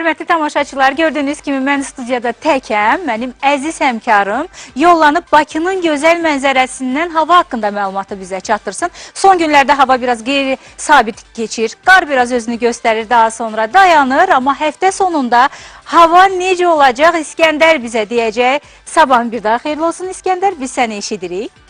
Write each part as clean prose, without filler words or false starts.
Hörmətli tamaşaçılar, gördüyünüz kimi mən studiyada təkəm, mənim əziz həmkarım yollanıb Bakının gözəl mənzərəsindən hava haqqında məlumatı bizə çatdırsın. Son günlərdə hava biraz qeyri-sabit keçir, qar biraz özünü göstərir, daha sonra dayanır, amma həftə sonunda hava necə olacaq İskəndər bizə deyəcək. Sabahın bir daha xeyirli olsun İskəndər, biz səni eşidirik.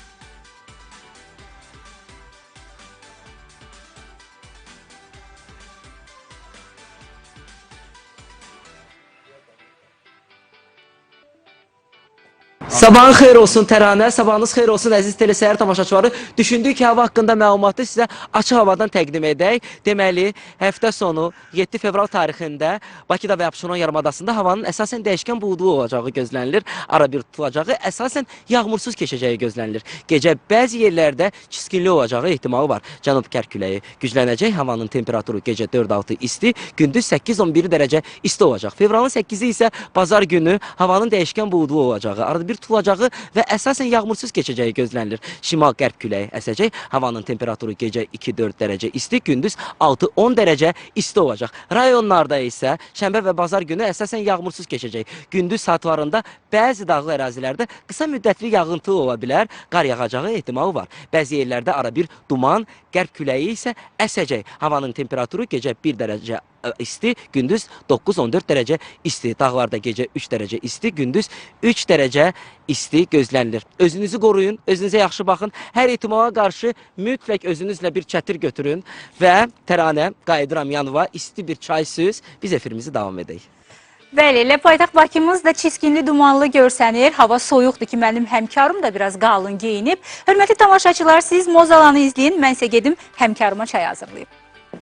Sabahın xeyir olsun Təranə, sabahınız xeyir olsun əziz telesəyər tamaşaçıları. Düşündük ki, hava haqqında məlumatı sizə açıq havadan təqdim edək. Deməli, həftə sonu 7 fevral tarixində Bakıda və Abşeron yarımadasında havanın əsasən dəyişkən buludlu olacağı gözlənilir. Ara bir tutulacağı, əsasən yağmursuz keçəcəyi gözlənilir. Gecə bəzi yerlərdə çiskinli olacağı ehtimalı var. Cənub-qərb küləyi güclənəcək, havanın temperaturu gecə 4-6 isti, gündüz 8-11 dərəcə isti olacaq. Fevralın 8-i isə bazar günü havanın dəyişkən buludlu olacağı, arada bir tutulacağı və əsasən yağmursuz keçəcəyi gözlənilir. Şimal-qərb küləyi əsəcək, havanın temperaturu gecə 2-4 dərəcə isti, gündüz 6-10 dərəcə isti olacaq. Rayonlarda isə şənbə və bazar günü əsasən yağmursuz keçəcək. Gündüz saatlarında bəzi dağlı ərazilərdə qısa müddətli yağıntı ola bilər, qar yağacağı ehtimalı var. Bəzi yerlərdə ara bir duman, qərb küləyi isə əsəcək. Havanın temperaturu gecə 1 dərəcə isti, gündüz 9-14 dərəcə isti. Dağlarda gecə 3 dərəcə isti, gündüz 3 dərəcə isti gözlənilir. Özünüzü qoruyun, özünüzə yaxşı baxın. Hər ehtimala qarşı mütləq özünüzlə bir çətir götürün və Təranə, qayıdıram yanıva, isti bir çay süz, biz efirimizi davam edək. Bəli, elə paytaxt Bakımız da çiskinli, dumanlı görsənir. Hava soyuqdur ki, mənim həmkarım da biraz qalın geyinib. Hörmətli tamaşaçılar, siz Mozalanı izləyin, mən isə gedim həmkarıma çay hazırlayım.